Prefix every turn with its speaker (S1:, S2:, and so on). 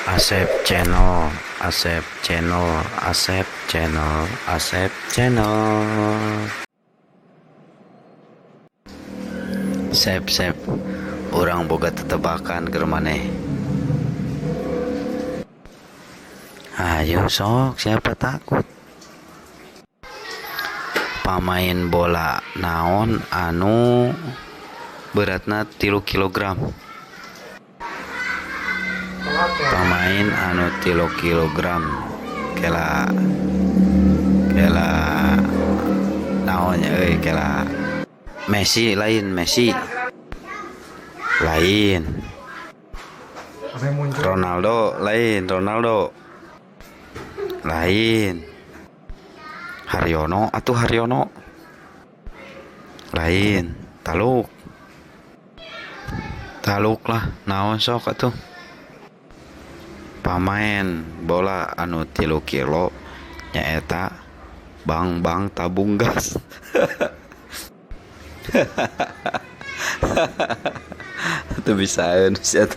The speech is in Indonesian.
S1: Asep Channel, Asep Channel, Asep Channel, Asep Channel. Sep, orang boga tetebakan ke maneh. Ayo sok, siapa takut? Pamain bola naon anu beratna 3 kilogram. Pamain anu 3 kilogram kela naonnya kela Messi lain Ronaldo lain Haryono lain taluk lah naon sok atuh pamain bola anu 3 kilo nyaeta bang tabung gas. Itu bisa sia